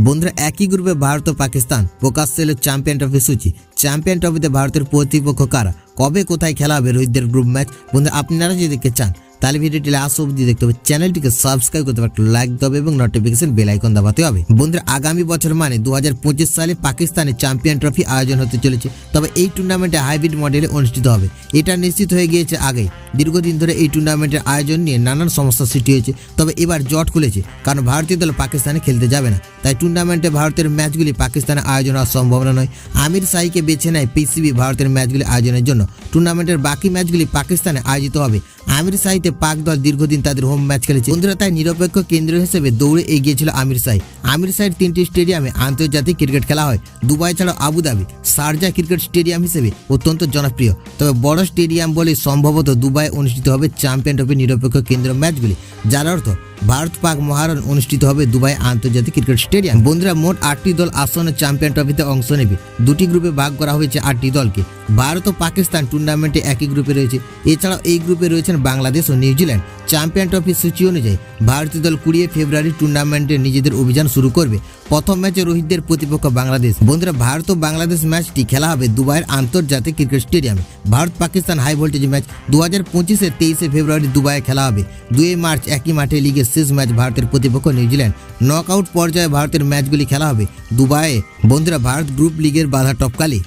বন্ধুরা একই গ্রুপে ভারত ও পাকিস্তান প্রকাশ্যে এলো চ্যাম্পিয়ন ট্রফি সূচি। চ্যাম্পিয়ন ট্রফিতে ভারতের প্রতিপক্ষ কারা, কবে কোথায় খেলা হবে রোহিতদের গ্রুপ ম্যাচ। বন্ধুরা আপনারা যদি দেখতে চান তাহলে ভিডিওটি লাস্ট অবধি দেখতে হবে, চ্যানেলটিকে সাবস্ক্রাইব করতে হবে, লাইক দিতে হবে এবং নোটিফিকেশন বেল আইকন দাবাতে হবে। বন্ধুরা আগামী বছর মানে 2025 সালে পাকিস্তানে চ্যাম্পিয়ন ট্রফি আয়োজন হতে চলেছে। তবে এই টুর্নামেন্টে হাইব্রিড মডেলে অনুষ্ঠিত হবে, এটা নিশ্চিত হয়ে গিয়েছে আগেই। দীর্ঘদিন ধরে এই টুর্নামেন্টের আয়োজন নিয়ে নানান সমস্যা সৃষ্টি হয়েছে, তবে এবার জট খুলেছে, কারণ ভারতীয় দল পাকিস্তানে খেলতে যাবে না। তাই টুর্নামেন্টে ভারতের ম্যাচগুলি পাকিস্তানে আয়োজন হওয়ার সম্ভাবনা নয়। আমির শাহীকে বেছে নেয় পিসিবি ভারতের ম্যাচগুলি আয়োজনের জন্য। টুর্নামেন্টের বাকি ম্যাচগুলি পাকিস্তানে আয়োজিত হবে। আমির শাহীতে পাক দল দীর্ঘদিন তাদের হোম ম্যাচ খেলেছে। বন্ধুরা তাই নিরপেক্ষ কেন্দ্র হিসেবে দৌড়ে এগিয়েছিল আমির শাহী। আমির শাহীর 3টি স্টেডিয়ামে আন্তর্জাতিক ক্রিকেট খেলা হয়। দুবাই ছাড়াও আবুধাবি, শারজা ক্রিকেট স্টেডিয়াম হিসেবে অত্যন্ত জনপ্রিয়। তবে বড় স্টেডিয়াম বলে সম্ভবত দুবাই অনুষ্ঠিত হবে চ্যাম্পিয়ন ট্রফি নিরপেক্ষ কেন্দ্র ম্যাচগুলি, যার অর্থ ভারত পাক মহারণ অনুষ্ঠিত হবে দুবাই আন্তর্জাতিক ক্রিকেট স্টেডিয়াম। বন্ধুরা মোট 8টি দল আসন্ন চ্যাম্পিয়ন ট্রফিতে অংশ নেবে। 2টি গ্রুপে ভাগ করা হয়েছে 8টি দলকে। ভারত ও পাকিস্তান টুর্নামেন্টে একই গ্রুপে রয়েছে। এছাড়াও এই গ্রুপে রয়েছেন বাংলাদেশ ও নিউজিল্যান্ড। চ্যাম্পিয়ন ট্রফি সূচি অনুযায়ী ভারতীয় দল 20 ফেব্রুয়ারি টুর্নামেন্টে নিজেদের অভিযান শুরু করবে। প্রথম ম্যাচে রোহিতদের প্রতিপক্ষ বাংলাদেশ। বন্ধুরা ভারত ও বাংলাদেশ ম্যাচটি খেলা হবে দুবাইয়ের আন্তর্জাতিক ক্রিকেট স্টেডিয়ামে। Bharat Pakistan high voltage match 2025-এর 23 ফেব্রুয়ারি দুবাইয়ে খেলা হবে। 2 মার্চ একই মাঠে লিগের শেষ ম্যাচ ভারতের প্রতিপক্ষ নিউজিল্যান্ড। নকআউট পর্যায়ে ভারতের ম্যাচগুলি খেলা হবে দুবাইয়ে। বন্ধুরা ভারত গ্রুপ লিগের বাধা টপকালে